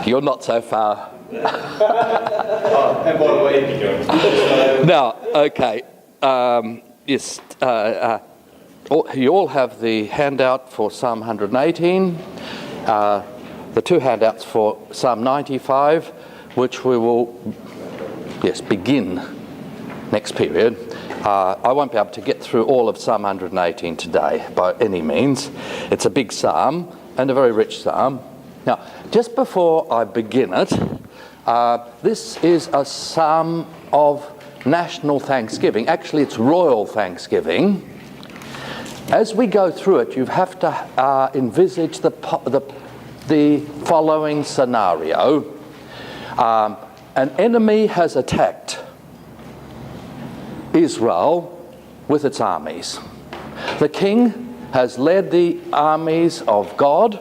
You're not so far. And by the way, Now, okay. Yes. You all have the handout for Psalm 118, the two handouts for Psalm 95, which we will, begin next period. I won't be able to get through all of Psalm 118 today by any means. It's a big psalm and a very rich psalm. Now, just before I begin it, this is a psalm of national thanksgiving. Actually, it's royal thanksgiving. As we go through it, you have to envisage the following scenario. An enemy has attacked Israel with its armies. The king has led the armies of God,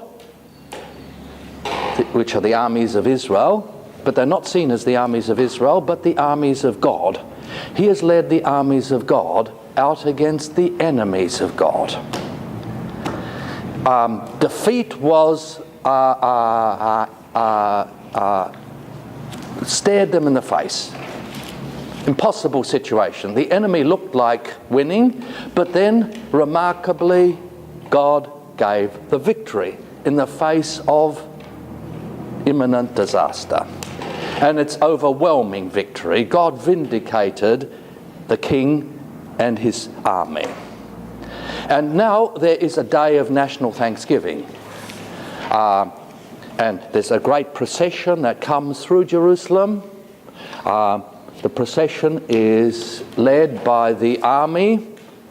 which are the armies of Israel, but they're not seen as the armies of Israel, but the armies of God. He has led the armies of God out against the enemies of God. Defeat was stared them in the face. Impossible situation. The enemy looked like winning, but then, remarkably, God gave the victory in the face of imminent disaster. And it's overwhelming victory. God vindicated the king and his army. And now there is a day of national thanksgiving. And there's a great procession that comes through Jerusalem. The procession is led by the army,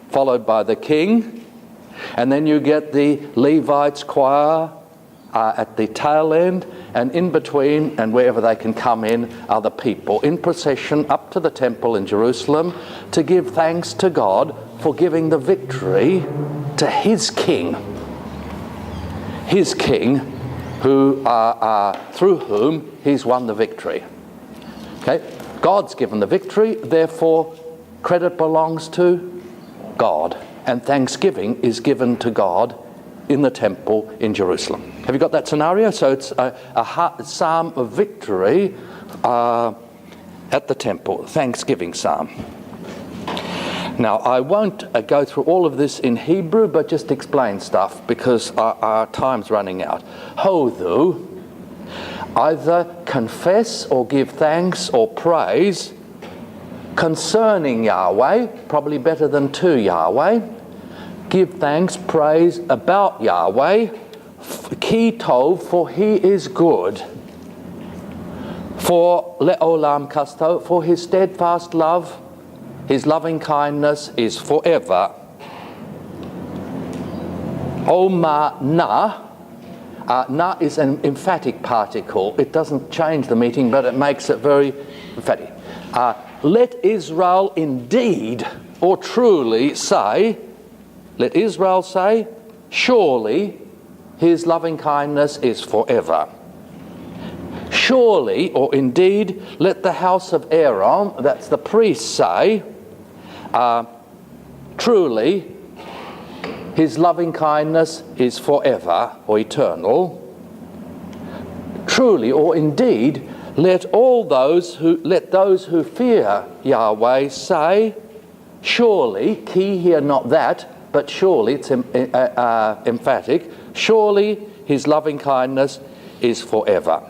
followed by the king. And then you get the Levites choir at the tail end, and in between and wherever they can come in are the people in procession up to the temple in Jerusalem to give thanks to God for giving the victory to his king who through whom he's won the victory. Okay, God's given the victory, therefore credit belongs to God, and thanksgiving is given to God in the temple in Jerusalem. Have you got that scenario? So it's a psalm of victory at the temple, thanksgiving psalm. Now, I won't go through all of this in Hebrew, but just explain stuff because our time's running out. Hodu, either confess or give thanks or praise concerning Yahweh, probably better than to Yahweh. Give thanks, praise about Yahweh, ki tov, for he is good. For le'olam kasto, for his steadfast love, his loving kindness is forever. Oma na. Na is an emphatic particle. It doesn't change the meaning, but it makes it very emphatic. Let Israel indeed or truly say, let Israel say, surely his loving kindness is forever. Surely, or indeed, let the house of Aaron, that's the priest, say, truly his loving kindness is forever or eternal. Truly, or indeed, let those who fear Yahweh say, surely, key here not that, but surely, it's emphatic, surely his loving kindness is forever.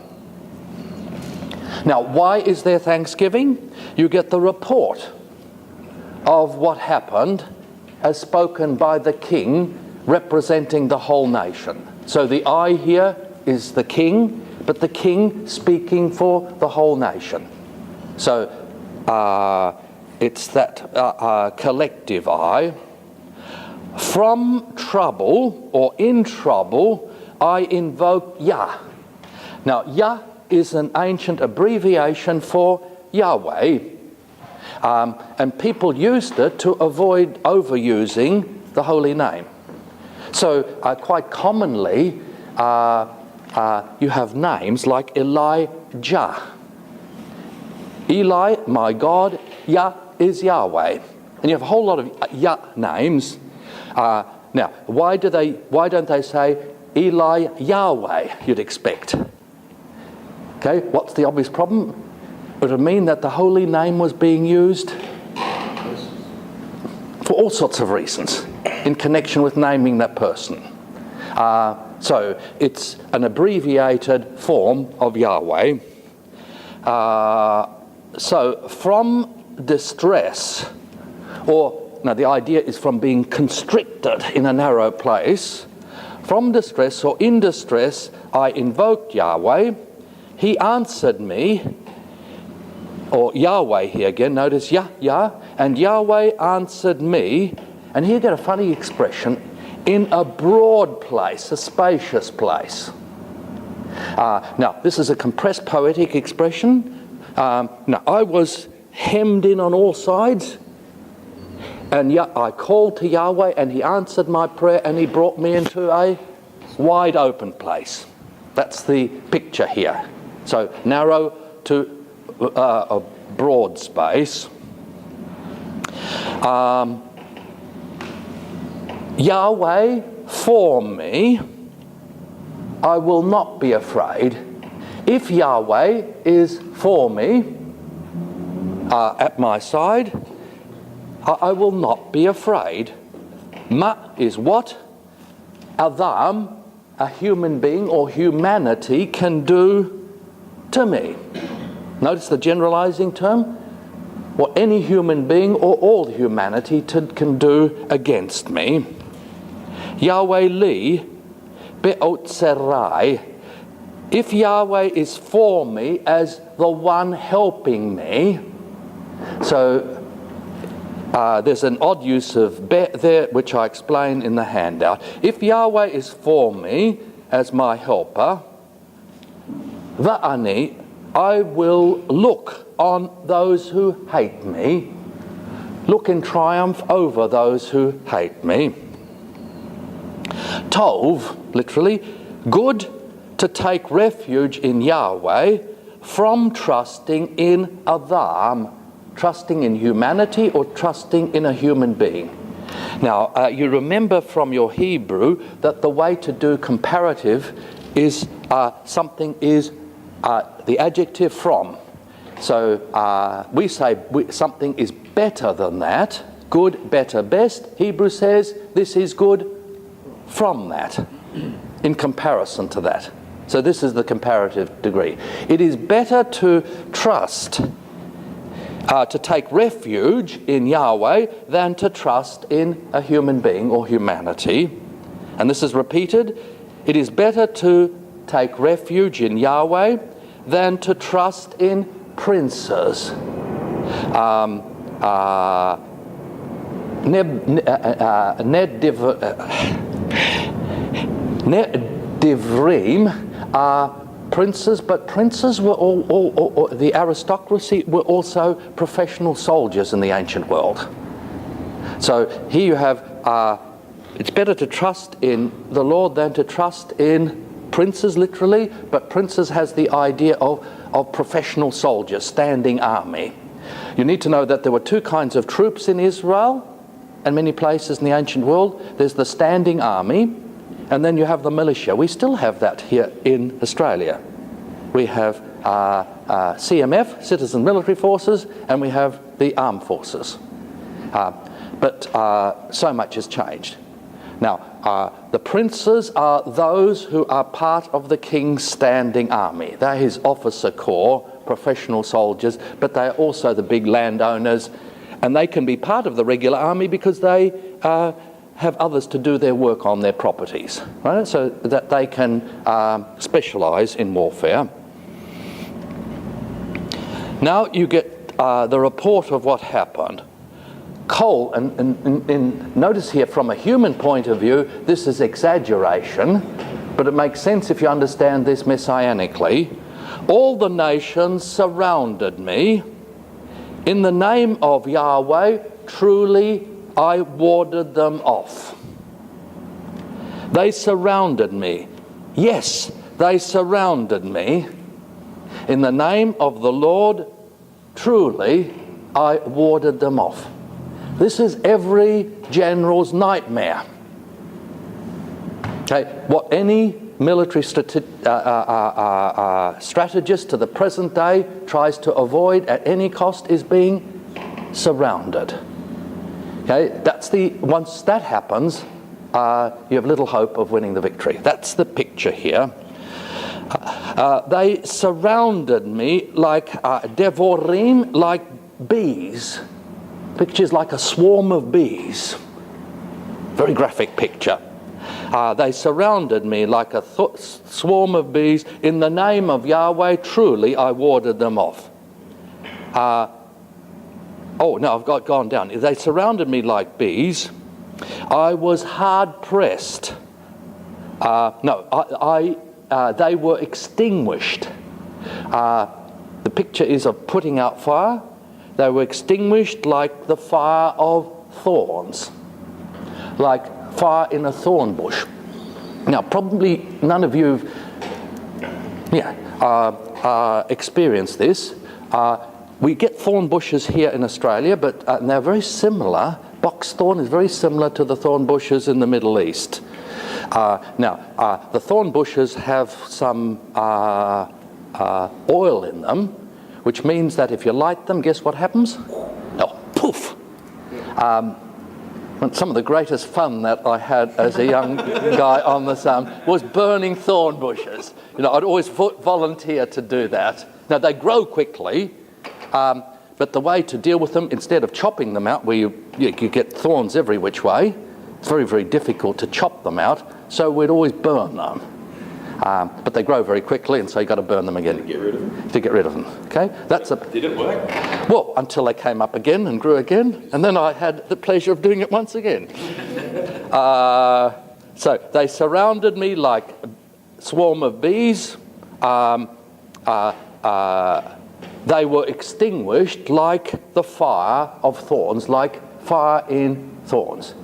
Now, why is there thanksgiving? You get the report of what happened as spoken by the king representing the whole nation. So the I here is the king, but the king speaking for the whole nation. So it's that collective I. From trouble or in trouble, I invoke Yah. Now, Yah is an ancient abbreviation for Yahweh. And people used it to avoid overusing the holy name. So quite commonly, you have names like Elijah. Eli, my God, Yah is Yahweh. And you have a whole lot of Yah names. Now, why don't they say Eli Yahweh, you'd expect? Okay, what's the obvious problem? It would mean that the holy name was being used for all sorts of reasons in connection with naming that person. So it's an abbreviated form of Yahweh. So from distress, the idea is from being constricted in a narrow place. From distress or in distress, I invoked Yahweh. He answered me, or Yahweh here again, notice Yah, and Yahweh answered me, and here you get a funny expression, in a broad place, a spacious place. Now, this is a compressed poetic expression. Now, I was hemmed in on all sides, and I called to Yahweh, and he answered my prayer, and he brought me into a wide open place. That's the picture here. So, narrow to a broad space. Yahweh for me, I will not be afraid. If Yahweh is for me, at my side, I will not be afraid. Ma is what Adam, a human being or humanity, can do to me. Notice the generalizing term. What any human being or all humanity can do against me. Yahweh li be'otzerai. If Yahweh is for me as the one helping me, so there's an odd use of be there, which I explain in the handout. If Yahweh is for me as my helper, va'ani, I will look on those who hate me, look in triumph over those who hate me. Tov, literally, good to take refuge in Yahweh from trusting in Adam, trusting in humanity or trusting in a human being. Now, you remember from your Hebrew that the way to do comparative is something is the adjective from. So we say something is better than that, good, better, best. Hebrew says this is good from that, in comparison to that. So this is the comparative degree. It is better to trust, to take refuge in Yahweh than to trust in a human being or humanity. And this is repeated. It is better to take refuge in Yahweh than to trust in princes. Nedivrim are princes, but princes were all the aristocracy were also professional soldiers in the ancient world. So here you have, it's better to trust in the Lord than to trust in princes, literally, but princes has the idea of professional soldiers, standing army. You need to know that there were two kinds of troops in Israel and many places in the ancient world. There's the standing army, and then you have the militia. We still have that here in Australia. We have CMF, Citizen Military Forces, and we have the armed forces. But so much has changed. Now, the princes are those who are part of the king's standing army. They're his officer corps, professional soldiers, but they're also the big landowners, and they can be part of the regular army because they have others to do their work on their properties, right? So that they can specialize in warfare. Now you get the report of what happened. Cole, and notice here from a human point of view, this is exaggeration, but it makes sense if you understand this messianically. All the nations surrounded me. In the name of Yahweh, truly I warded them off. They surrounded me. Yes, they surrounded me. In the name of the Lord, truly I warded them off. This is every general's nightmare. Okay, what any military strategist to the present day tries to avoid at any cost is being surrounded. Okay, once that happens, you have little hope of winning the victory. That's the picture here. They surrounded me like devorim, like bees. Picture's like a swarm of bees. Very graphic picture. They surrounded me like a swarm of bees. In the name of Yahweh, truly I warded them off. I've gone down. They surrounded me like bees. I was hard pressed. They were extinguished. The picture is of putting out fire. They were extinguished like the fire of thorns, like fire in a thorn bush. Now, probably none of you experienced this. We get thorn bushes here in Australia, but they're very similar. Box thorn is very similar to the thorn bushes in the Middle East. The thorn bushes have some oil in them, which means that if you light them, guess what happens? Oh, poof! Some of the greatest fun that I had as a young guy on the sun was burning thorn bushes. I'd always volunteer to do that. Now, they grow quickly, but the way to deal with them, instead of chopping them out, where you get thorns every which way, it's very, very difficult to chop them out, so we'd always burn them. But they grow very quickly, and so you've got to burn them again. To get rid of them? To get rid of them, okay? Did it work? Well, until they came up again and grew again, and then I had the pleasure of doing it once again. So they surrounded me like a swarm of bees. They were extinguished like the fire of thorns, like fire in thorns.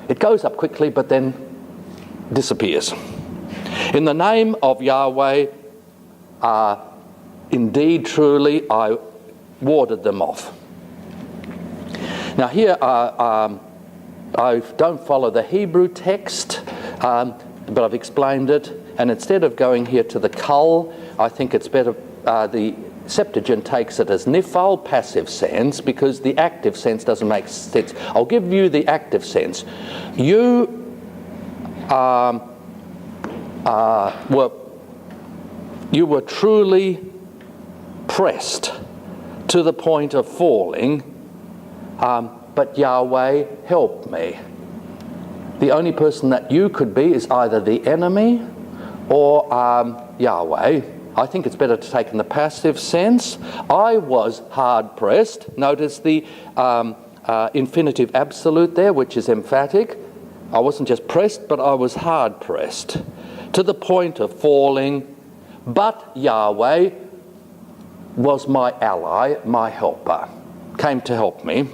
It goes up quickly, but then disappears. In the name of Yahweh, indeed, truly, I warded them off. Now here, I don't follow the Hebrew text, but I've explained it. And instead of going here to the kol, I think it's better, the Septuagint takes it as niphal, passive sense, because the active sense doesn't make sense. I'll give you the active sense. You were truly pressed to the point of falling, but Yahweh helped me. The only person that you could be is either the enemy or Yahweh. I think it's better to take in the passive sense. I was hard pressed. Notice the infinitive absolute there, which is emphatic. I wasn't just pressed, but I was hard pressed to the point of falling. But Yahweh was my ally, my helper, came to help me.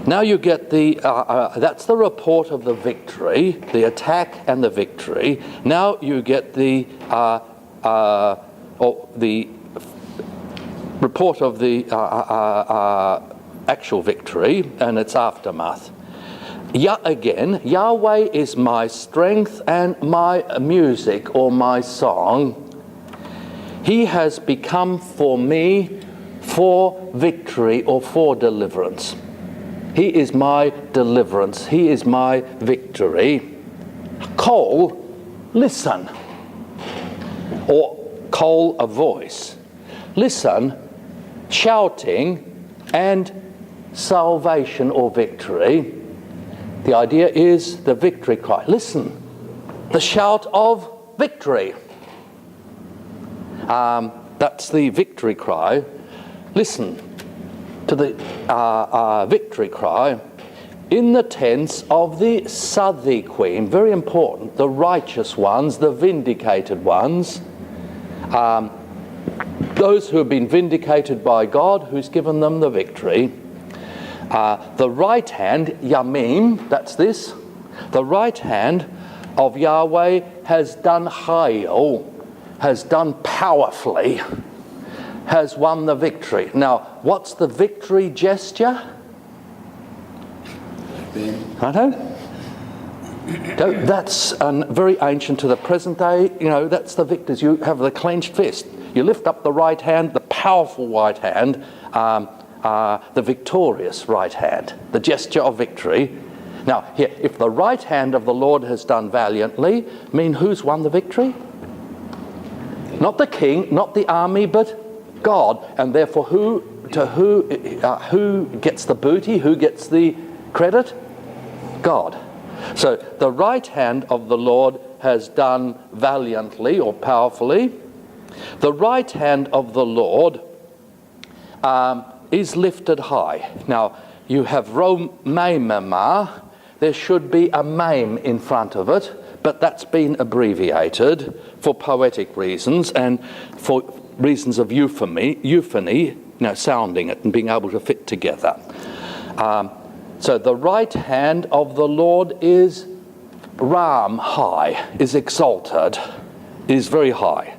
Now you get that's the report of the victory, the attack and the victory. Now you get the report of the actual victory and its aftermath. Again, Yahweh is my strength and my music or my song. He has become for me for victory or for deliverance. He is my deliverance. He is my victory. Kol, listen. Or kol, a voice. Listen, shouting and salvation or victory. The idea is the victory cry. Listen, the shout of victory. That's the victory cry. Listen to the victory cry in the tense of the Sadiqim. Very important. The righteous ones, the vindicated ones. Those who have been vindicated by God, who's given them the victory. The right hand, Yamim, that's this. The right hand of Yahweh has done Hayil, has done powerfully, has won the victory. Now, what's the victory gesture? Righto? Okay, that's very ancient to the present day. You know, that's the victors. You have the clenched fist. You lift up the right hand, the powerful right hand, the victorious right hand, the gesture of victory. Now, here, if the right hand of the Lord has done valiantly, mean who's won the victory? Not the king, not the army, but God. And therefore, who gets the booty? Who gets the credit? God. So the right hand of the Lord has done valiantly or powerfully. The right hand of the Lord is lifted high. Now, you have Romemema. There should be a meme in front of it, but that's been abbreviated for poetic reasons and for reasons of euphony, sounding it and being able to fit together. So the right hand of the Lord is Ram high, is exalted, is very high.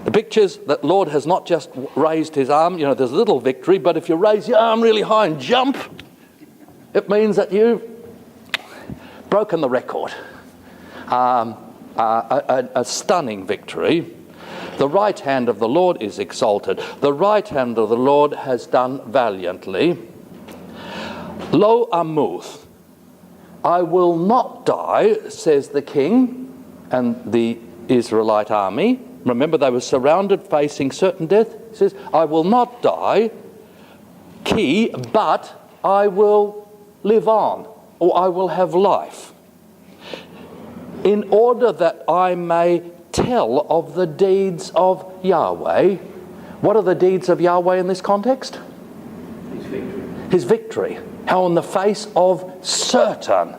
The pictures that Lord has not just raised his arm, there's a little victory, but if you raise your arm really high and jump, it means that you've broken the record. A stunning victory. The right hand of the Lord is exalted. The right hand of the Lord has done valiantly. Lo Amuth, I will not die, says the king and the Israelite army. Remember, they were surrounded, facing certain death. He says, I will not die, but I will live on, or I will have life, in order that I may tell of the deeds of Yahweh. What are the deeds of Yahweh in this context? His victory. His victory. How in the face of certain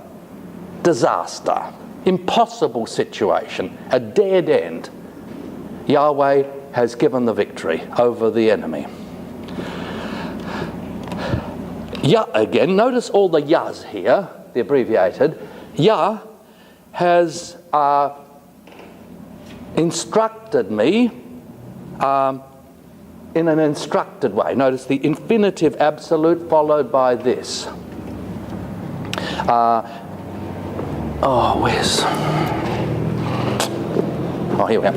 disaster, impossible situation, a dead end, Yahweh has given the victory over the enemy. Yah again, notice all the Yahs here, the abbreviated. Yah has instructed me in an instructed way. Notice the infinitive absolute followed by this. Where's... Oh, here we go.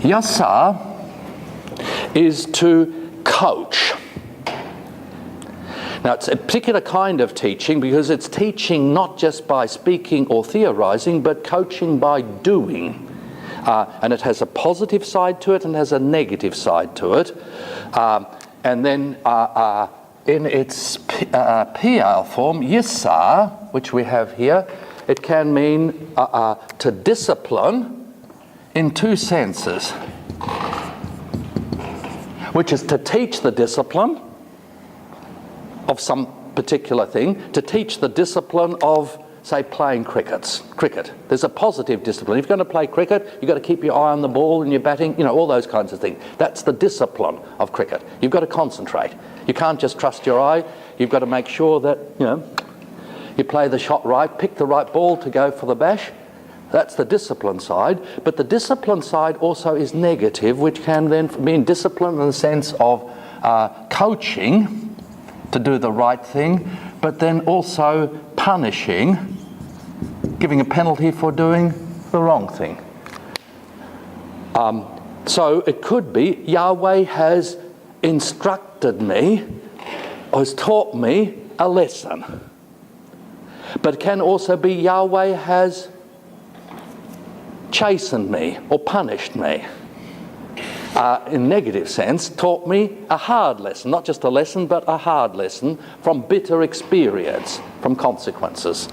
Yasa is to coach. Now, it's a particular kind of teaching because it's teaching not just by speaking or theorizing, but coaching by doing. And it has a positive side to it and has a negative side to it. And then in its PL form, Yisa, which we have here, it can mean to discipline in two senses, which is to teach the discipline of some particular thing, to teach the discipline of, say, playing cricket. There's a positive discipline. If you're going to play cricket, you've got to keep your eye on the ball and you're batting, all those kinds of things. That's the discipline of cricket. You've got to concentrate. You can't just trust your eye. You've got to make sure that, you play the shot right, pick the right ball to go for the bash. That's the discipline side. But the discipline side also is negative, which can then mean discipline in the sense of coaching to do the right thing, but then also punishing, giving a penalty for doing the wrong thing. So it could be Yahweh has instructed me, or has taught me a lesson. But it can also be Yahweh has chastened me or punished me. In negative sense, taught me a hard lesson, not just a lesson, but a hard lesson from bitter experience, from consequences.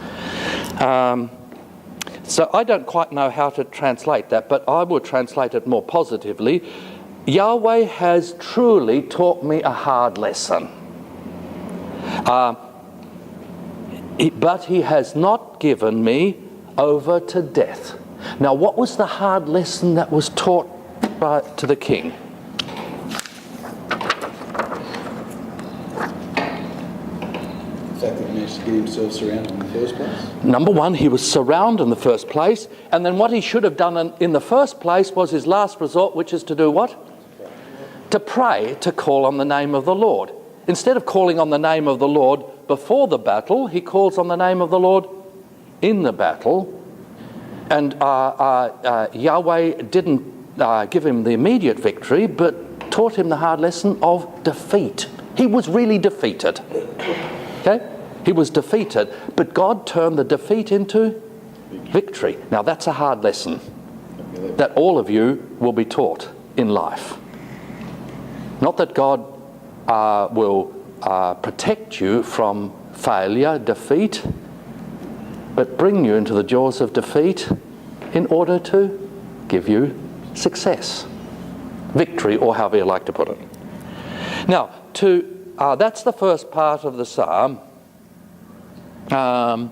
So I don't quite know how to translate that, but I will translate it more positively. Yahweh has truly taught me a hard lesson. But he has not given me over to death. Now, what was the hard lesson that was taught to the king? The fact that he managed to get himself surrounded in the first place? Number one, he was surrounded in the first place, and then what he should have done in the first place was his last resort, which is to do what? To pray, to call on the name of the Lord. instead of calling on the name of the Lord before the battle, he calls on the name of the Lord in the battle. And Yahweh didn't give him the immediate victory, but taught him the hard lesson of defeat. He was really defeated. Okay? He was defeated, but God turned the defeat into victory. Now that's a hard lesson that all of you will be taught in life. Not that God will protect you from failure, defeat, but bring you into the jaws of defeat in order to give you success, victory, or however you like to put it. Now, that's the first part of the psalm. Yeah,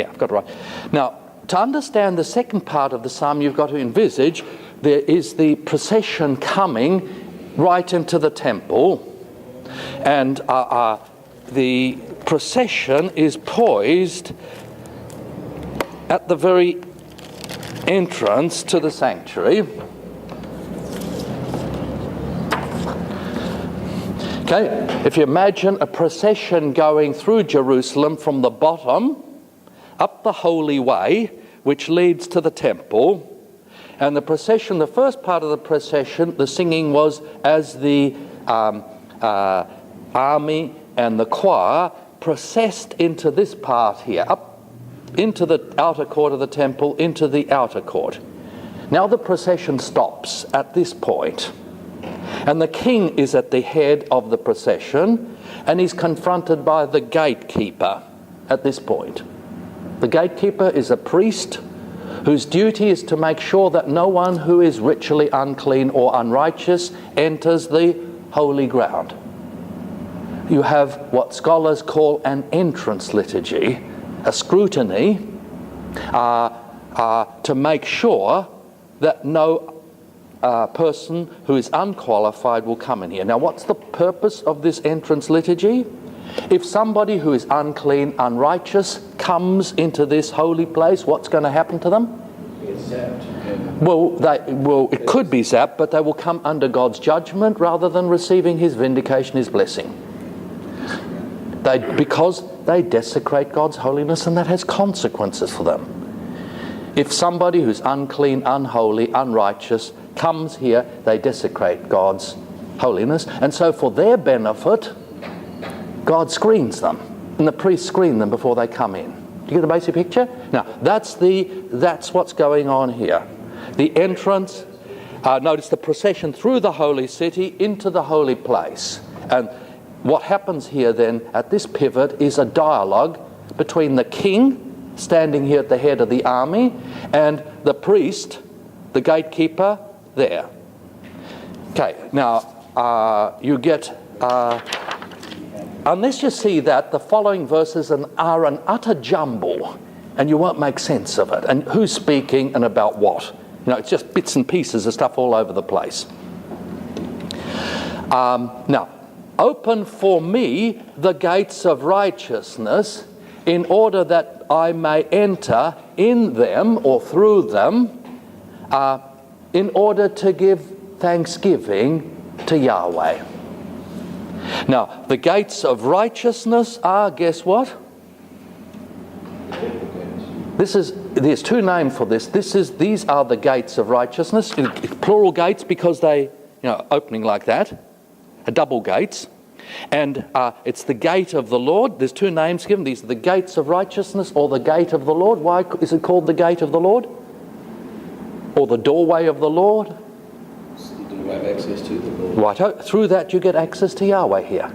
I've got it right. Now, to understand the second part of the psalm, you've got to envisage there is the procession coming right into the temple, and the procession is poised at the very entrance to the sanctuary. Okay, if you imagine a procession going through Jerusalem from the bottom up the holy way, which leads to the temple, and the procession, the first part of the procession, the singing was as the army and the choir processed into this part here, up into the outer court of the temple, into the outer court. Now the procession stops at this point, and the king is at the head of the procession, and he's confronted by the gatekeeper at this point. The gatekeeper is a priest whose duty is to make sure that no one who is ritually unclean or unrighteous enters the holy ground. You have what scholars call an entrance liturgy, a scrutiny, to make sure that no person who is unqualified will come in here. Now, what's the purpose of this entrance liturgy? If somebody who is unclean, unrighteous, comes into this holy place, what's going to happen to them? It's zapped. Well, it could be zapped, but they will come under God's judgment rather than receiving his vindication, his blessing. Because they desecrate God's holiness, and that has consequences for them. If somebody who's unclean, unholy, unrighteous comes here, they desecrate God's holiness, and so for their benefit, God screens them, and the priests screen them before they come in. Do you get the basic picture? Now, that's what's going on here. The entrance, notice the procession through the holy city into the holy place. And what happens here then at this pivot is a dialogue between the king, standing here at the head of the army, and the priest, the gatekeeper, there. Okay, now you get... unless you see that, the following verses are an utter jumble, and you won't make sense of it. And who's speaking and about what? You know, it's just bits and pieces of stuff all over the place. Now, open for me the gates of righteousness, in order that I may enter in them or through them, in order to give thanksgiving to Yahweh. Now, the gates of righteousness are, guess what? There's two names for this. These are the gates of righteousness. Plural gates because they, opening like that, double gates. And it's the gate of the Lord. There's two names given. These are the gates of righteousness, or the gate of the Lord. Why is it called the gate of the Lord? Or the doorway of the Lord? Do we have access to the Lord? Righto. Through that you get access to Yahweh here.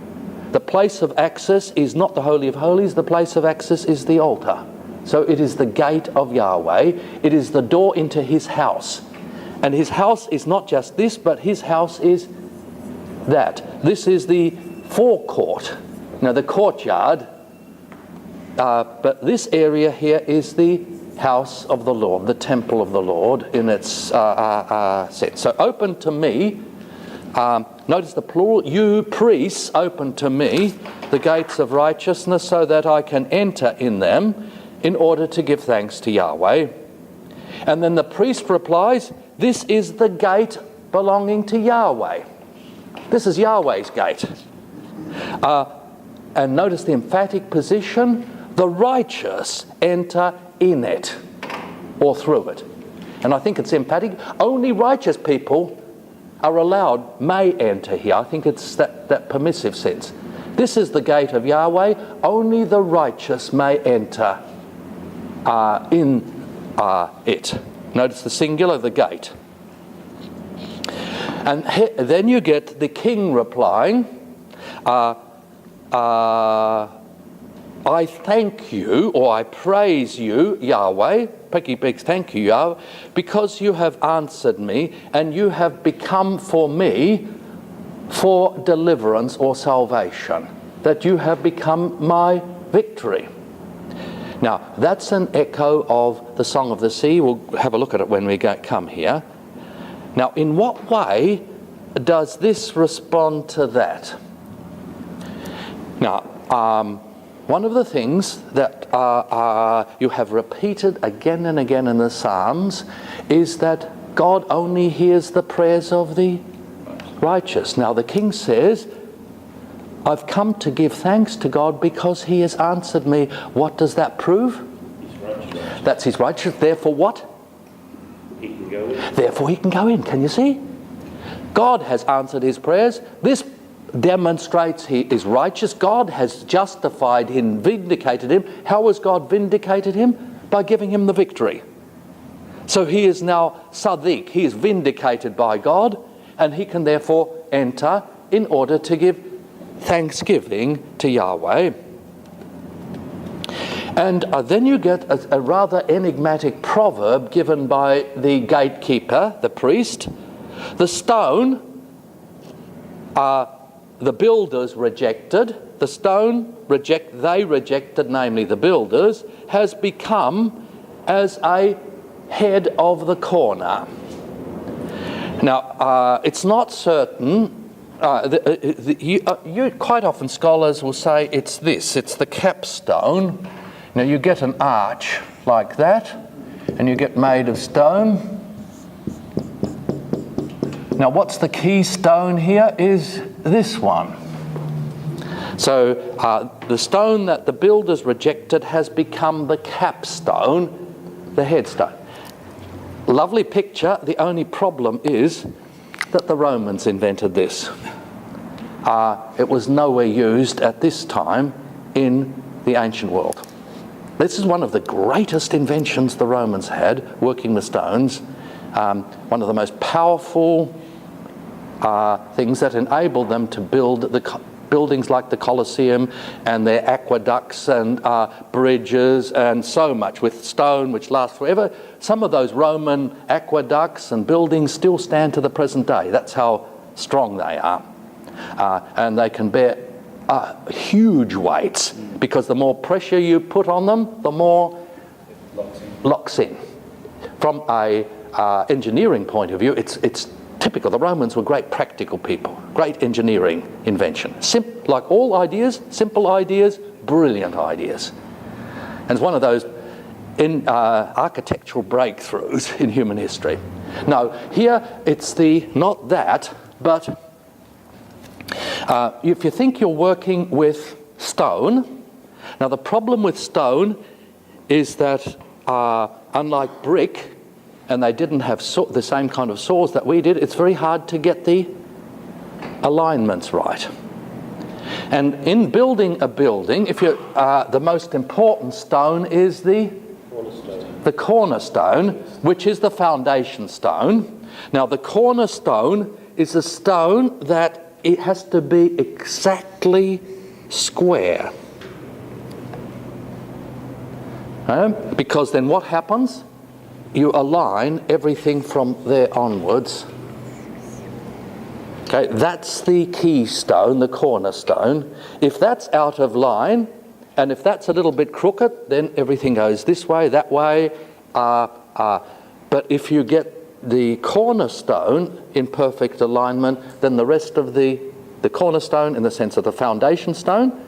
The place of access is not the Holy of Holies. The place of access is the altar. So it is the gate of Yahweh. It is the door into his house. And his house is not just this, but his house is that. This is the forecourt, the courtyard, but this area here is the house of the Lord, the temple of the Lord in its sense. So open to me, notice the plural, you priests open to me the gates of righteousness, so that I can enter in them in order to give thanks to Yahweh. And then the priest replies, this is the gate belonging to Yahweh. This is Yahweh's gate. And notice the emphatic position, the righteous enter in it or through it. And I think it's emphatic. Only righteous people are allowed, may enter here. I think it's that permissive sense. This is the gate of Yahweh. Only the righteous may enter in it. Notice the singular, the gate. And then you get the king replying, I thank you, or I praise you, Yahweh, Peki Begs, thank you, Yahweh, because you have answered me, and you have become for me for deliverance or salvation, that you have become my victory. Now, that's an echo of the Song of the Sea. We'll have a look at it when we come here. Now, in what way does this respond to that? Now, one of the things that you have repeated again and again in the Psalms is that God only hears the prayers of the righteous. Now, the king says, I've come to give thanks to God because he has answered me. What does that prove? He's righteous. That's his righteous. Therefore what? He can go in. Therefore he can go in. Can you see? God has answered his prayers. This demonstrates he is righteous. God has justified him, vindicated him. How has God vindicated him? By giving him the victory. So he is now Sadiq. He is vindicated by God, and he can therefore enter in order to give thanksgiving to Yahweh. And then you get a rather enigmatic proverb given by the gatekeeper, the priest. The stone, the builders rejected. The stone they rejected, namely the builders, has become as a head of the corner. Now, it's not certain. Quite often scholars will say it's this. It's the capstone. Now you get an arch like that, and you get made of stone. Now what's the keystone here is this one. So the stone that the builders rejected has become the capstone, the headstone. Lovely picture. The only problem is that the Romans invented this. It was nowhere used at this time in the ancient world. This is one of the greatest inventions the Romans had, working the stones. One of the most powerful things that enabled them to build the buildings like the Colosseum and their aqueducts and bridges and so much with stone which lasts forever. Some of those Roman aqueducts and buildings still stand to the present day. That's how strong they are. And they can bear huge weights, because the more pressure you put on them, the more locks in. From a engineering point of view, it's typical. The Romans were great practical people, great engineering invention. Like all ideas, simple ideas, brilliant ideas. And it's one of those architectural breakthroughs in human history. Now, here it's not that, but if you think you're working with stone, now the problem with stone is that unlike brick, and they didn't have the same kind of saws that we did, it's very hard to get the alignments right. And in building a building, the most important stone is the cornerstone, which is the foundation stone. Now the cornerstone is a stone that it has to be exactly square. Because then what happens? You align everything from there onwards. Okay, that's the keystone, the cornerstone. If that's out of line, and if that's a little bit crooked, then everything goes this way, that way. But if you get the cornerstone in perfect alignment, then the rest of the cornerstone, in the sense of the foundation stone.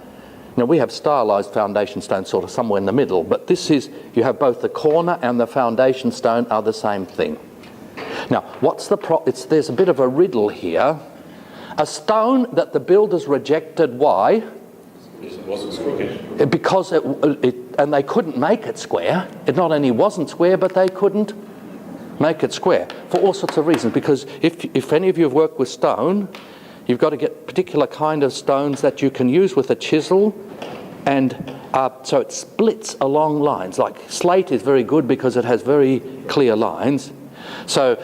Now we have stylized foundation stone sort of somewhere in the middle, but this is, you have both the corner and the foundation stone are the same thing. Now, there's a bit of a riddle here. A stone that the builders rejected. Why? It wasn't crooked. Because and they couldn't make it square. It not only wasn't square, but they couldn't make it square for all sorts of reasons. Because if any of you have worked with stone, you've got to get particular kind of stones that you can use with a chisel, and so it splits along lines. Like slate is very good because it has very clear lines. So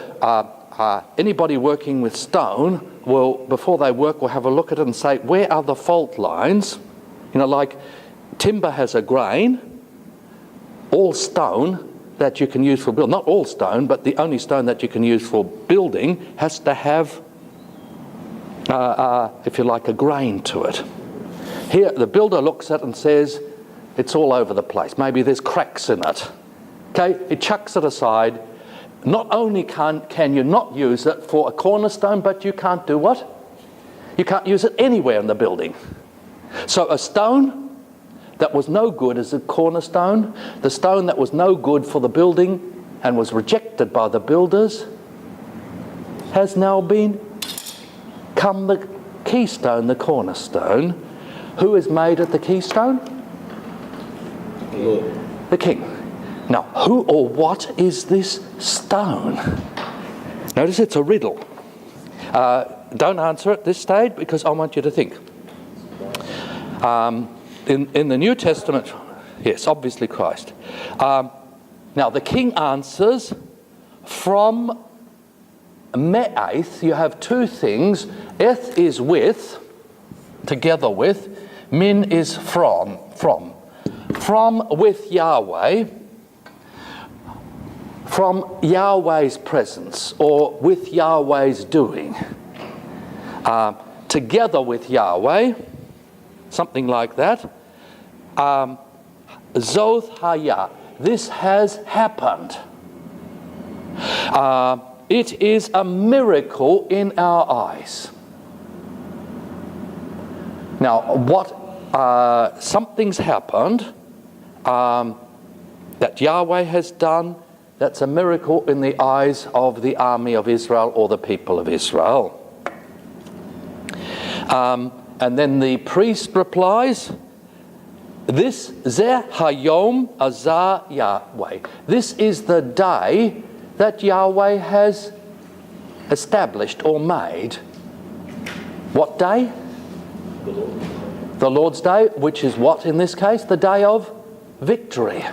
anybody working with stone will, before they work, will have a look at it and say, where are the fault lines? You know, like timber has a grain. All stone that you can use for building, not all stone, but the only stone that you can use for building has to have, if you like, a grain to it. Here, the builder looks at it and says, it's all over the place. Maybe there's cracks in it. Okay, it chucks it aside. Not only can you not use it for a cornerstone, but you can't do what? You can't use it anywhere in the building. So a stone that was no good as a cornerstone, the stone that was no good for the building and was rejected by the builders, has now become the keystone, the cornerstone. Who is made at the keystone? The Lord. The King. Now, who or what is this stone? Notice it's a riddle. Don't answer at this stage because I want you to think. In the New Testament, yes, obviously Christ. Now, the King answers from me'ath. You have two things. Eth is with, together with. Min is from. From with Yahweh. From Yahweh's presence or with Yahweh's doing. Together with Yahweh, something like that. Zoth Haya, this has happened. It is a miracle in our eyes. Now, what something's happened that Yahweh has done. That's a miracle in the eyes of the army of Israel or the people of Israel. And then the priest replies, this Zeh Hayom Azah Yahweh. This is the day that Yahweh has established or made. What day? The Lord. The Lord's Day, which is what in this case? The day of victory.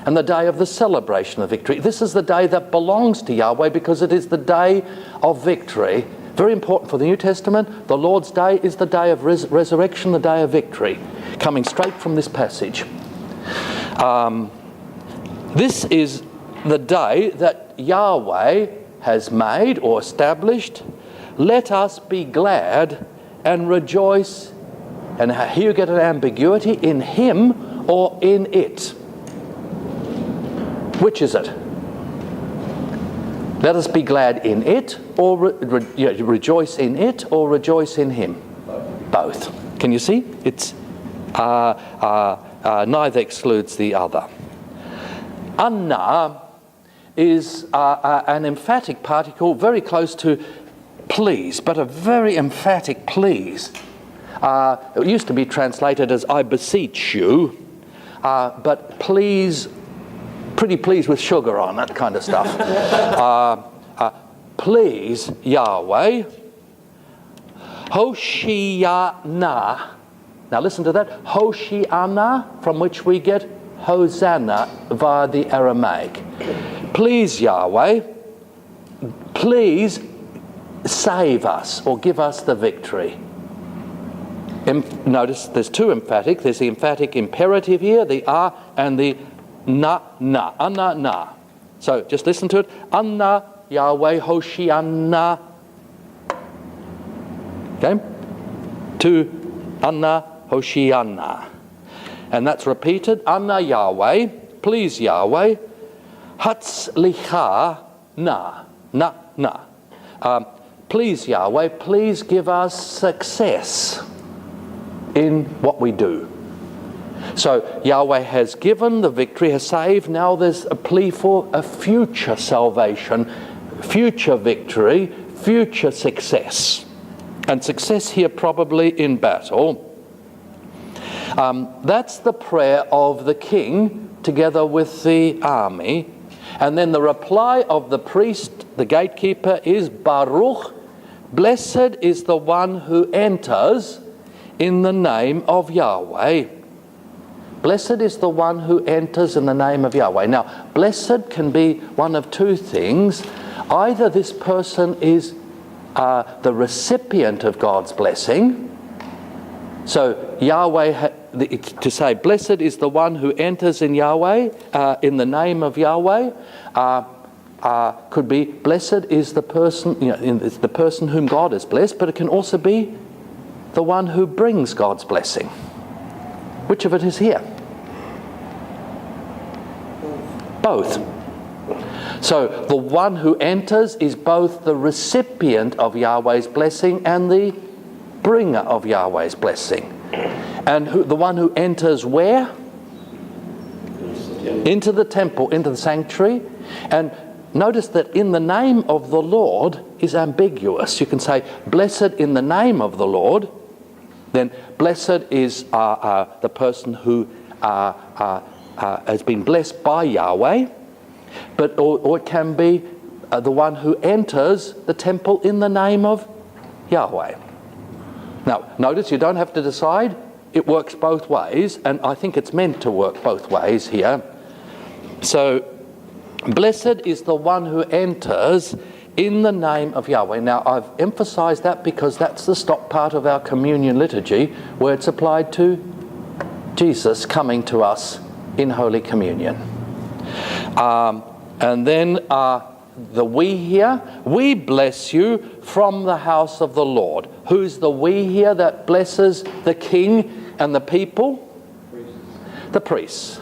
And the day of the celebration of victory. This is the day that belongs to Yahweh because it is the day of victory. Very important for the New Testament. The Lord's Day is the day of resurrection, the day of victory. Coming straight from this passage. This is the day that Yahweh has made or established. Let us be glad and rejoice. And here you get an ambiguity, in Him or in it. Which is it? Let us be glad in it, or rejoice in it, or rejoice in Him. Both. Can you see? It's neither excludes the other. Anna is an emphatic particle, very close to please, but a very emphatic please. It used to be translated as I beseech you, but please. Pretty pleased with sugar on that kind of stuff. Please, Yahweh, Hoshiana. Now listen to that. Hoshiana, from which we get Hosanna via the Aramaic. Please, Yahweh, please save us or give us the victory. Notice there's two emphatic. There's the emphatic imperative here, the and the na. Anna, na. So just listen to it. Anna, Yahweh, Hoshiana. Okay? To Anna, Hoshiana. And that's repeated. Anna, Yahweh. Please, Yahweh. Hatzlicha, na. Please, Yahweh, please give us success in what we do. So Yahweh has given the victory, has saved. Now there's a plea for a future salvation, future victory, future success. And success here probably in battle. That's the prayer of the king together with the army. And then the reply of the priest, the gatekeeper, is Baruch, blessed is the one who enters in the name of Yahweh. Blessed is the one who enters in the name of Yahweh. Now, blessed can be one of two things. Either this person is the recipient of God's blessing. So Yahweh, to say blessed is the one who enters in Yahweh, in the name of Yahweh, could be blessed is the person, it's the person whom God has blessed, but it can also be the one who brings God's blessing. Which of it is here? Both. So the one who enters is both the recipient of Yahweh's blessing and the bringer of Yahweh's blessing. And the one who enters where? Into the temple, into the sanctuary. And notice that in the name of the Lord is ambiguous. You can say, blessed in the name of the Lord. Then blessed is the person who has been blessed by Yahweh. But or it can be the one who enters the temple in the name of Yahweh. Now, notice you don't have to decide. It works both ways, and I think it's meant to work both ways here. So, blessed is the one who enters in the name of Yahweh. Now, I've emphasized that because that's the stop part of our communion liturgy, where it's applied to Jesus coming to us in Holy Communion. And then the we here, we bless you from the house of the Lord. Who's the we here that blesses the king and the people? The priests.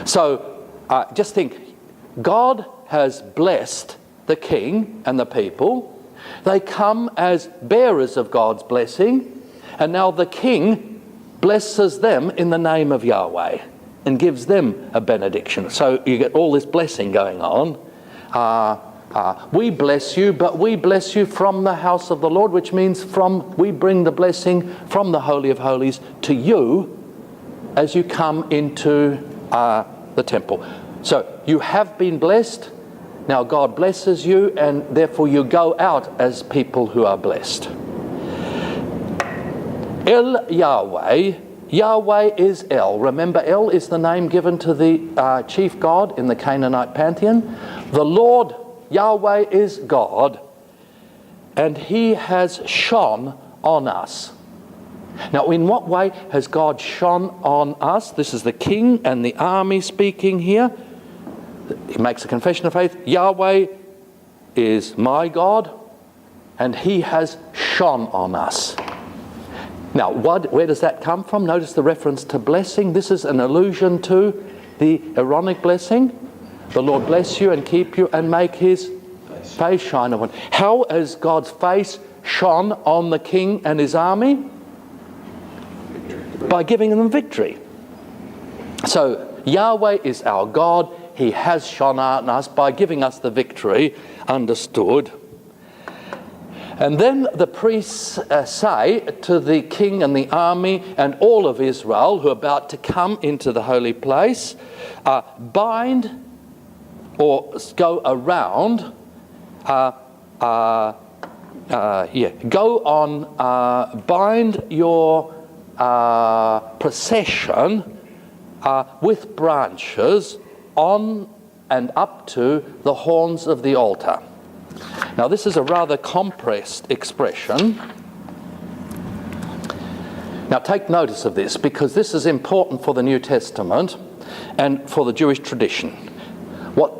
So just think, God has blessed the king and the people. They come as bearers of God's blessing, and now the king blesses them in the name of Yahweh and gives them a benediction. So you get all this blessing going on. We bless you, but we bless you from the house of the Lord, which means we bring the blessing from the Holy of Holies to you as you come into the temple. So you have been blessed. Now God blesses you, and therefore you go out as people who are blessed. El Yahweh. Yahweh is El. Remember, El is the name given to the chief god in the Canaanite pantheon. The Lord, Yahweh, is God, and He has shone on us. Now, in what way has God shone on us? This is the king and the army speaking here. He makes a confession of faith. Yahweh is my God, and He has shone on us. Now, where does that come from? Notice the reference to blessing. This is an allusion to the Aaronic blessing. The Lord bless you and keep you and make His face shine upon you. How has God's face shone on the king and his army? By giving them victory. So Yahweh is our God. He has shone on us by giving us the victory. Understood. And then the priests say to the king and the army and all of Israel who are about to come into the holy place, bind or go around, go on, bind your procession with branches on and up to the horns of the altar. Now this is a rather compressed expression. Now take notice of this, because this is important for the New Testament and for the Jewish tradition. What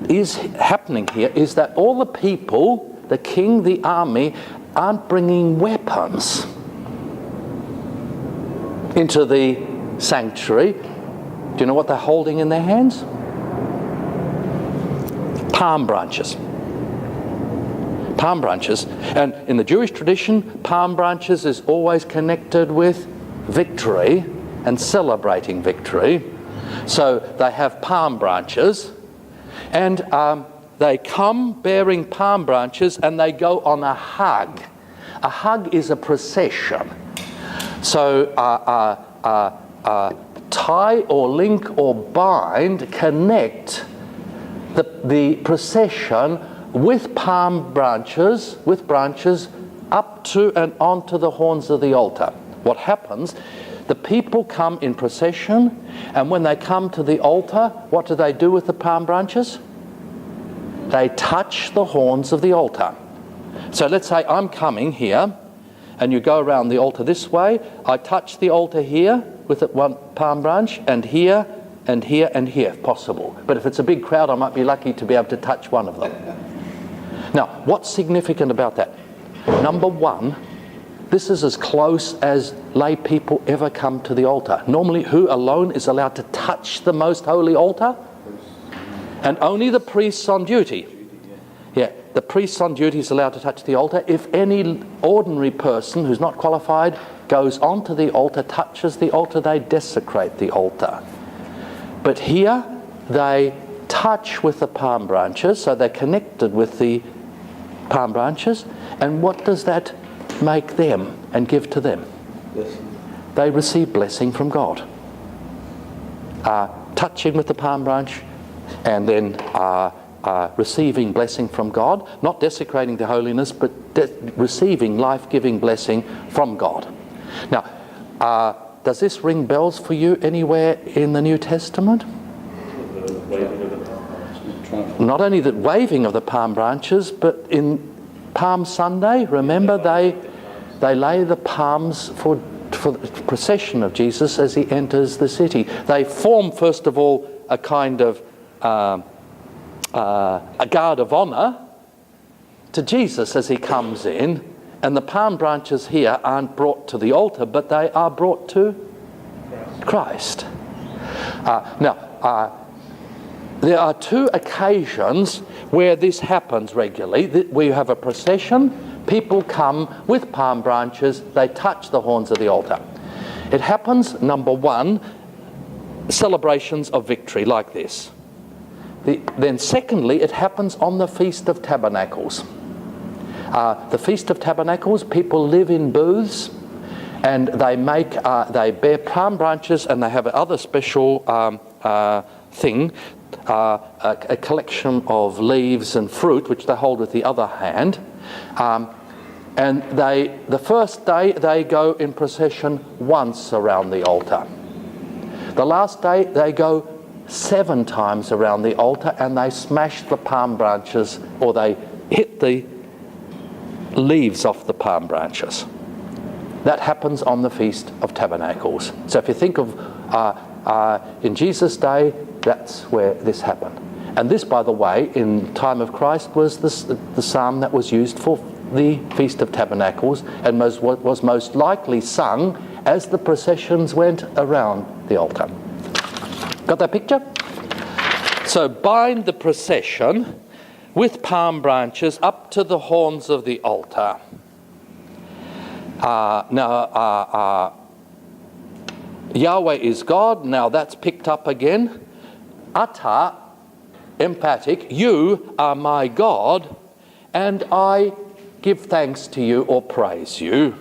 is happening here is that all the people, the king, the army, aren't bringing weapons into the sanctuary. Do you know what they're holding in their hands? Palm branches. Palm branches. And in the Jewish tradition, palm branches is always connected with victory and celebrating victory. So they have palm branches, and they come bearing palm branches, and they go on a hug. A hug is a procession. So tie or link or bind, connect the procession with palm branches, up to and onto the horns of the altar. What happens? The people come in procession, and when they come to the altar, what do they do with the palm branches? They touch the horns of the altar. So let's say I'm coming here, and you go around the altar this way. I touch the altar here with one palm branch, and here, and here, and here, if possible. But if it's a big crowd, I might be lucky to be able to touch one of them. Now, what's significant about that? Number one, this is as close as lay people ever come to the altar. Normally, who alone is allowed to touch the most holy altar? And only the priests on duty. Yeah, the priests on duty is allowed to touch the altar. If any ordinary person who's not qualified goes onto the altar, touches the altar, they desecrate the altar. But here, they touch with the palm branches, so they're connected with the palm branches. And what does that make them and give to them? They receive blessing from God. Touching with the palm branch and then receiving blessing from God, not desecrating the holiness, but receiving life-giving blessing from God. Now, does this ring bells for you anywhere in the New Testament? The waving of the palm branches. Not only the waving of the palm branches, but in Palm Sunday, remember they lay the palms for the procession of Jesus as he enters the city. They form, first of all, a kind of a guard of honor to Jesus as he comes in, and the palm branches here aren't brought to the altar, but they are brought to Christ. There are two occasions where this happens regularly. We have a procession, people come with palm branches, they touch the horns of the altar. It happens, number one, celebrations of victory like this. Then secondly, it happens on the Feast of Tabernacles. The Feast of Tabernacles, people live in booths, and they bear palm branches, and they have another special thing, a collection of leaves and fruit, which they hold with the other hand. And the first day they go in procession once around the altar. The last day they go 7 times around the altar, and they smash the palm branches, or they hit the leaves off the palm branches. That happens on the Feast of Tabernacles. So if you think of in Jesus' day, that's where this happened. And this, by the way, in time of Christ, was the psalm that was used for the Feast of Tabernacles, and was most likely sung as the processions went around the altar. Got that picture? So bind the procession with palm branches up to the horns of the altar. Yahweh is God. Now that's picked up again. Ata, emphatic, you are my God, and I give thanks to you or praise you.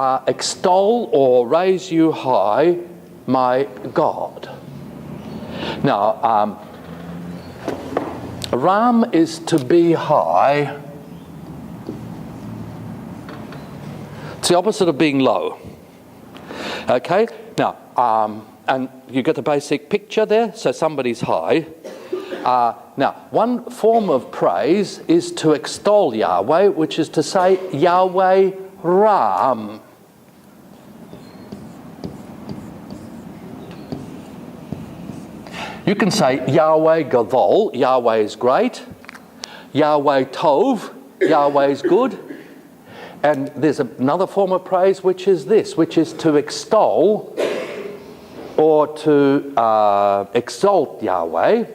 I extol or raise you high, my God. Now, Ram is to be high. It's the opposite of being low. Okay? Now, and you get the basic picture there? So somebody's high. Now, one form of praise is to extol Yahweh, which is to say Yahweh Ram. You can say Yahweh Gadol, Yahweh is great. Yahweh Tov, Yahweh is good. And there's another form of praise, which is this, which is to extol or to exalt Yahweh.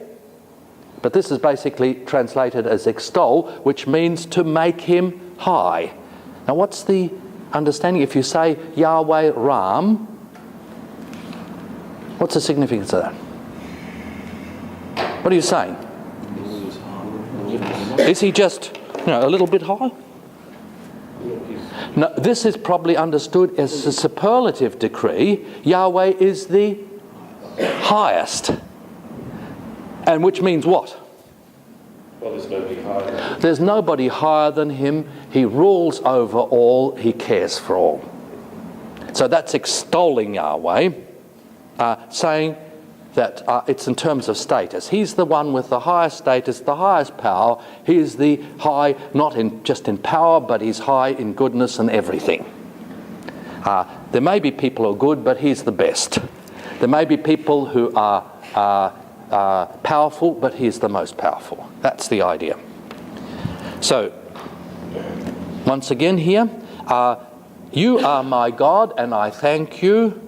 But this is basically translated as extol, which means to make him high. Now what's the understanding? If you say Yahweh Ram, what's the significance of that? What are you saying? Is he just, a little bit high? No, this is probably understood as a superlative decree. Yahweh is the highest. And which means what? Well, there's nobody higher. There's nobody higher than him. He rules over all. He cares for all. So that's extolling Yahweh, saying that it's in terms of status. He's the one with the highest status, the highest power. He is the high, not just in power, but he's high in goodness and everything. There may be people who are good, but he's the best. There may be people who are powerful, but he's the most powerful. That's the idea. So, once again here, you are my God, and I thank you.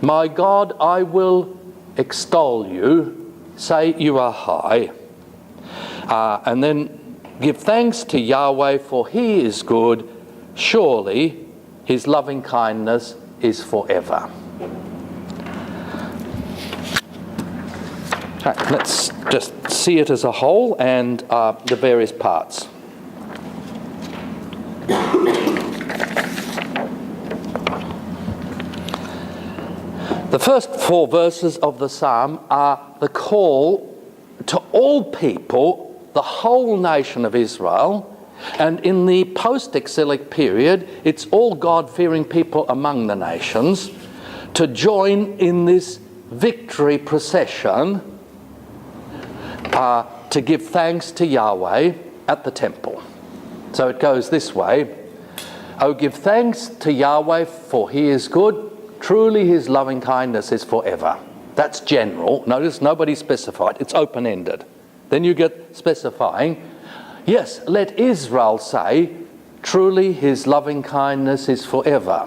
My God, I will extol you. Say you are high. And then give thanks to Yahweh, for he is good. Surely his loving kindness is forever. Okay, let's just see it as a whole and the various parts. The first 4 verses of the psalm are the call to all people, the whole nation of Israel, and in the post-exilic period, it's all God-fearing people among the nations, to join in this victory procession to give thanks to Yahweh at the temple. So it goes this way: "Oh, give thanks to Yahweh, for he is good. Truly his loving kindness is forever." That's general. Notice nobody specified. It's open-ended. Then you get specifying. Yes, let Israel say, truly his loving kindness is forever.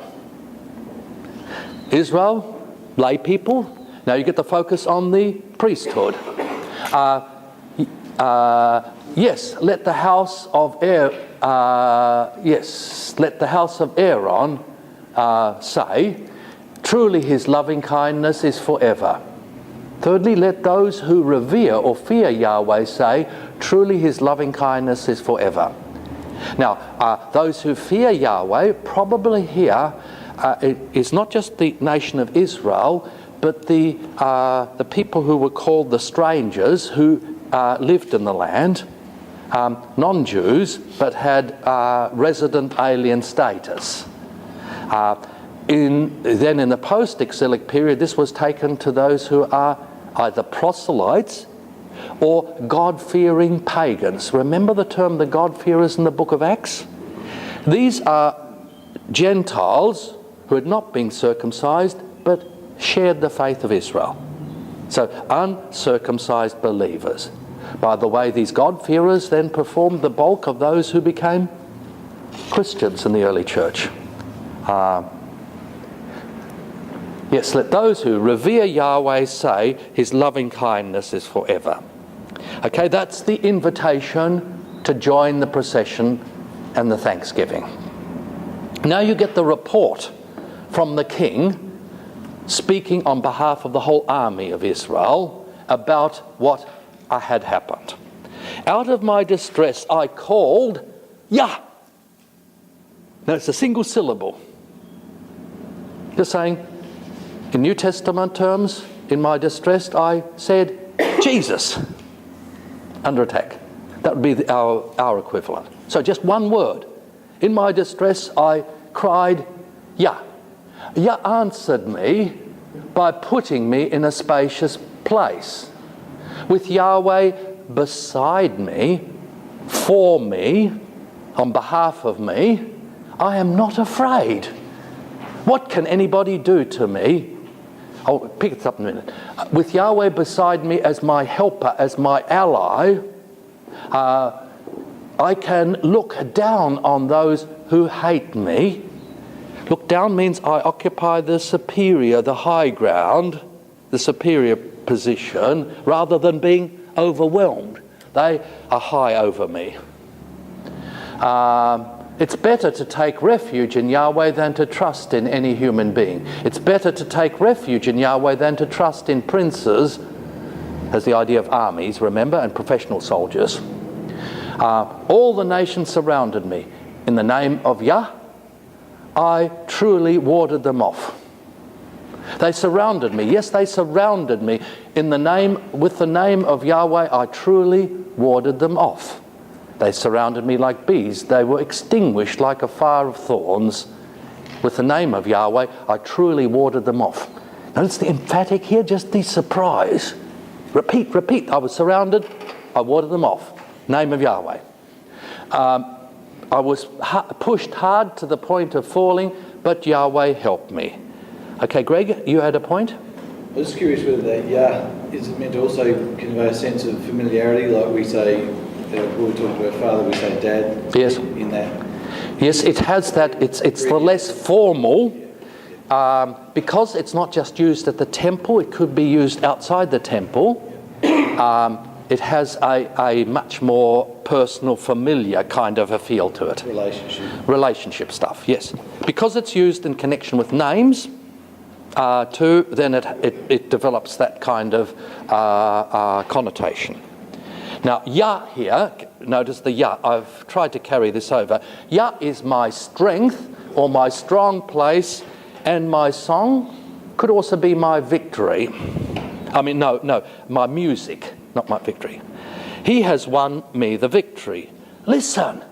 Israel, lay people. Now you get the focus on the priesthood. Yes, let the house of Aaron say, truly his loving kindness is forever. Thirdly, let those who revere or fear Yahweh say, truly his loving kindness is forever. Now, those who fear Yahweh, probably here, it is not just the nation of Israel, but the people who were called the strangers, who lived in the land, non-Jews, but had resident alien status. Then in the post-exilic period, this was taken to those who are either proselytes or God-fearing pagans. Remember the term the God-fearers in the book of Acts? These are Gentiles who had not been circumcised but shared the faith of Israel. So uncircumcised believers. By the way, these God-fearers then performed the bulk of those who became Christians in the early church. Yes, let those who revere Yahweh say, his loving kindness is forever. Okay, that's the invitation to join the procession and the thanksgiving. Now you get the report from the king speaking on behalf of the whole army of Israel about what had happened. Out of my distress I called, Yah. Now it's a single syllable. Just saying, in New Testament terms, in my distress, I said, Jesus, under attack. That would be our equivalent. So just one word. In my distress, I cried, Yah. Yah answered me by putting me in a spacious place. With Yahweh beside me, for me, on behalf of me, I am not afraid. What can anybody do to me? I'll pick it up in a minute. With Yahweh beside me as my helper, as my ally, I can look down on those who hate me. Look down means I occupy the superior, the high ground, the superior position, rather than being overwhelmed. They are high over me. It's better to take refuge in Yahweh than to trust in any human being. It's better to take refuge in Yahweh than to trust in princes, as the idea of armies, remember, and professional soldiers. All the nations surrounded me. In the name of Yah, I truly warded them off. They surrounded me. Yes, they surrounded me. With the name of Yahweh, I truly warded them off. They surrounded me like bees. They were extinguished like a fire of thorns. With the name of Yahweh, I truly warded them off. Notice the emphatic here, just the surprise. Repeat, repeat. I was surrounded. I warded them off. Name of Yahweh. I was pushed hard to the point of falling, but Yahweh helped me. Okay, Greg, you had a point? I was just curious whether that Yah is meant to also convey a sense of familiarity, like we say, when we talk to our father, we say dad. Yes. In that. Yes, it has that. It's the less formal, because it's not just used at the temple. It could be used outside the temple. It has a much more personal, familiar kind of a feel to it. Relationship stuff, yes. Because it's used in connection with names, too, then it develops that kind of connotation. Now, Yah here, notice the Yah, I've tried to carry this over. Yah is my strength or my strong place, and my song could also be my victory. My music, not my victory. He has won me the victory. Listen,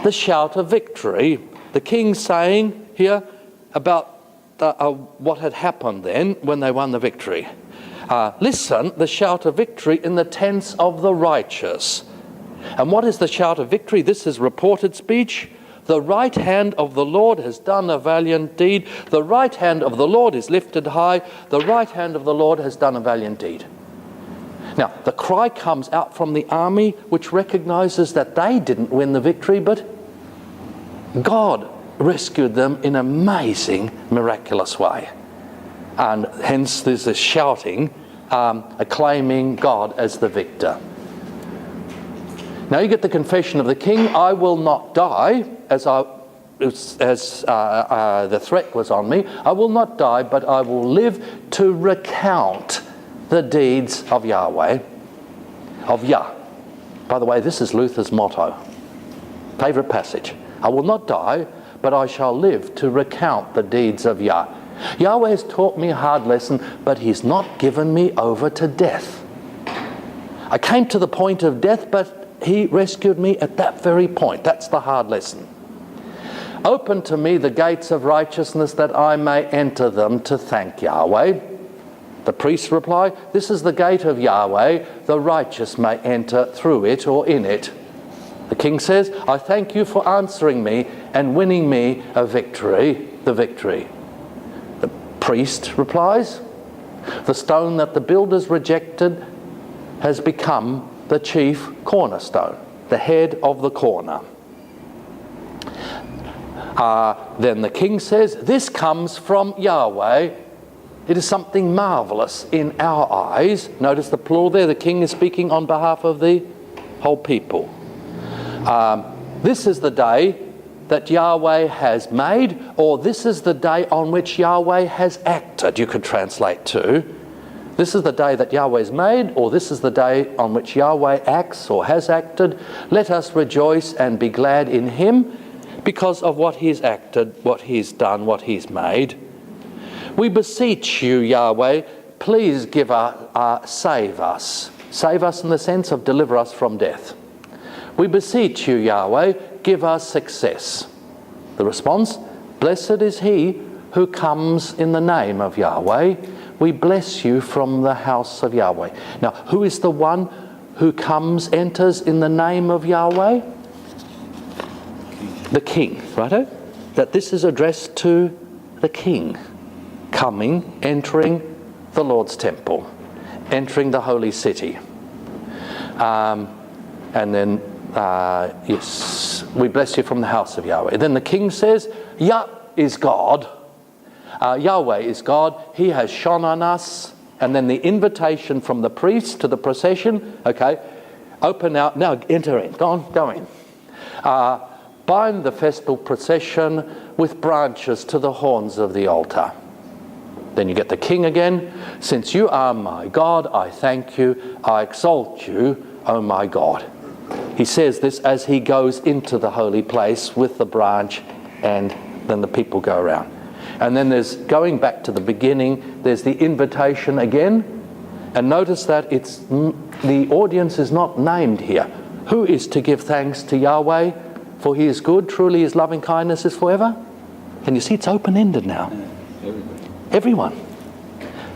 the shout of victory. The king saying here about what had happened then when they won the victory. Listen, the shout of victory in the tents of the righteous. And what is the shout of victory? This is reported speech. The right hand of the Lord has done a valiant deed. The right hand of the Lord is lifted high. The right hand of the Lord has done a valiant deed. Now, the cry comes out from the army, which recognizes that they didn't win the victory, but God rescued them in an amazing, miraculous way. And hence there's this shouting, acclaiming God as the victor. Now you get the confession of the king, I will not die, as the threat was on me. I will not die, but I will live to recount the deeds of Yahweh, of Yah. By the way, this is Luther's motto. Favourite passage. I will not die, but I shall live to recount the deeds of Yah. Yahweh has taught me a hard lesson, but he's not given me over to death. I came to the point of death, but he rescued me at that very point. That's the hard lesson. Open to me the gates of righteousness that I may enter them to thank Yahweh. The priests reply, this is the gate of Yahweh, the righteous may enter through it or in it. The king says, I thank you for answering me and winning me a victory, the victory. The priest replies, the stone that the builders rejected has become the chief cornerstone, the head of the corner. Then the king says, this comes from Yahweh. It is something marvelous in our eyes. Notice the plural there. The king is speaking on behalf of the whole people. This is the day that Yahweh has made, or this is the day on which Yahweh has acted, you could translate to. This is the day that Yahweh has made, or this is the day on which Yahweh acts or has acted. Let us rejoice and be glad in him because of what he's acted, what he's done, what he's made. We beseech you, Yahweh, please save us. Save us in the sense of deliver us from death. We beseech you, Yahweh, give us success. The response, blessed is he who comes in the name of Yahweh. We bless you from the house of Yahweh. Now, who is the one who enters in the name of Yahweh? The king, righto? That this is addressed to the king. Coming, entering the Lord's temple, entering the holy city. And then, yes, we bless you from the house of Yahweh. Then the king says, Yah is God. Yahweh is God. He has shone on us. And then the invitation from the priest to the procession. Okay, open out. Now enter in. Go in. Bind the festal procession with branches to the horns of the altar. Then you get the king again. Since you are my God, I thank you. I exalt you, O my God. he says this as he goes into the holy place with the branch, and then the people go around. And then there's, going back to the beginning, there's the invitation again. And notice that the audience is not named here. Who is to give thanks to Yahweh? For he is good, truly his loving kindness is forever. And you see, it's open-ended now. Everyone.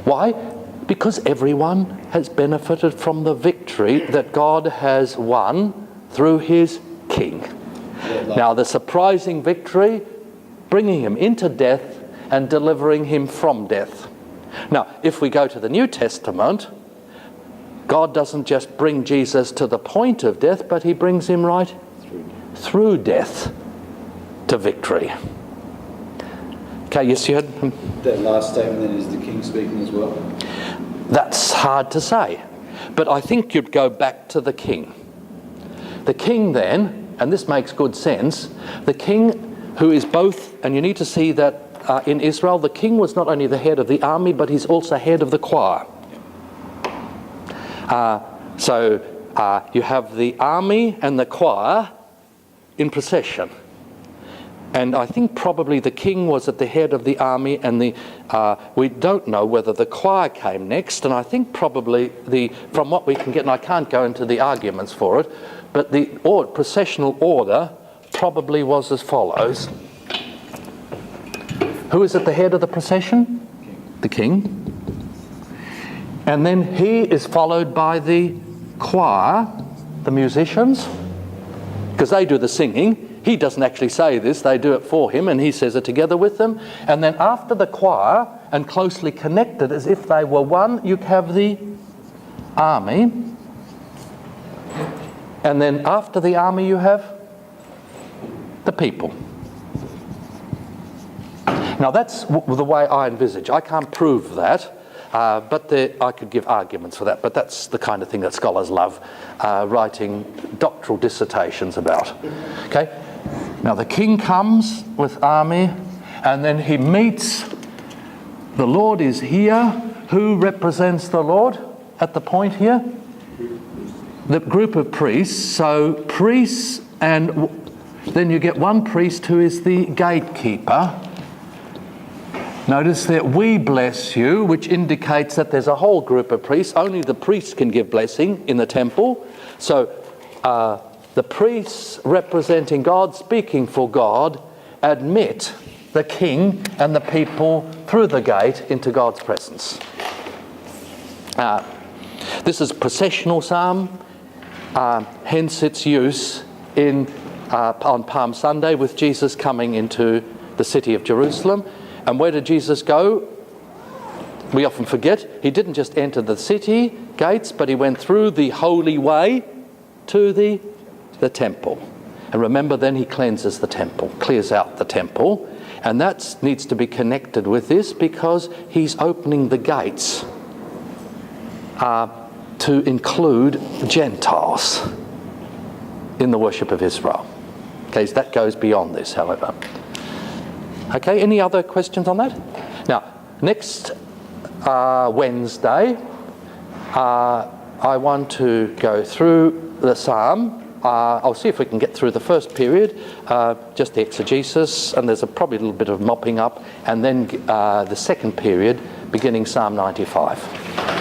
Why? Because everyone has benefited from the victory that God has won through his king. Now, the surprising victory, bringing him into death and delivering him from death. Now, if we go to the New Testament, God doesn't just bring Jesus to the point of death, but he brings him right through death to victory. Okay, yes, you had... That last statement then is the king speaking as well? That's hard to say. But I think you'd go back to the king. The king then, and this makes good sense, the king who is both, and you need to see that in Israel, the king was not only the head of the army, but he's also head of the choir. So you have the army and the choir in procession. And I think probably the king was at the head of the army, and we don't know whether the choir came next, and I think probably from what we can get, and I can't go into the arguments for it, but the processional order probably was as follows. Who is at the head of the procession? The king. And then he is followed by the choir, the musicians, because they do the singing. He doesn't actually say this, they do it for him, and he says it together with them. And then after the choir, and closely connected as if they were one, you have the army. And then after the army you have the people. Now that's the way I envisage. I can't prove that, but I could give arguments for that. But that's the kind of thing that scholars love writing doctoral dissertations about. Okay. Now the king comes with army, and then he meets. The Lord is here. Who represents the Lord at the point here? The group of priests. So priests, and then you get one priest who is the gatekeeper. Notice that we bless you, which indicates that there's a whole group of priests. Only the priests can give blessing in the temple. So the priests representing God, speaking for God, admit the king and the people through the gate into God's presence. This is a processional psalm, hence its use on Palm Sunday with Jesus coming into the city of Jerusalem. And where did Jesus go? We often forget. He didn't just enter the city gates, but he went through the holy way to the temple. And remember, then he cleanses the temple, clears out the temple. And that needs to be connected with this, because he's opening the gates to include Gentiles in the worship of Israel. Okay, so that goes beyond this, however. Okay, any other questions on that? Now, next Wednesday, I want to go through the psalm. I'll see if we can get through the first period, just the exegesis, and there's probably a little bit of mopping up, and then the second period, beginning Psalm 95.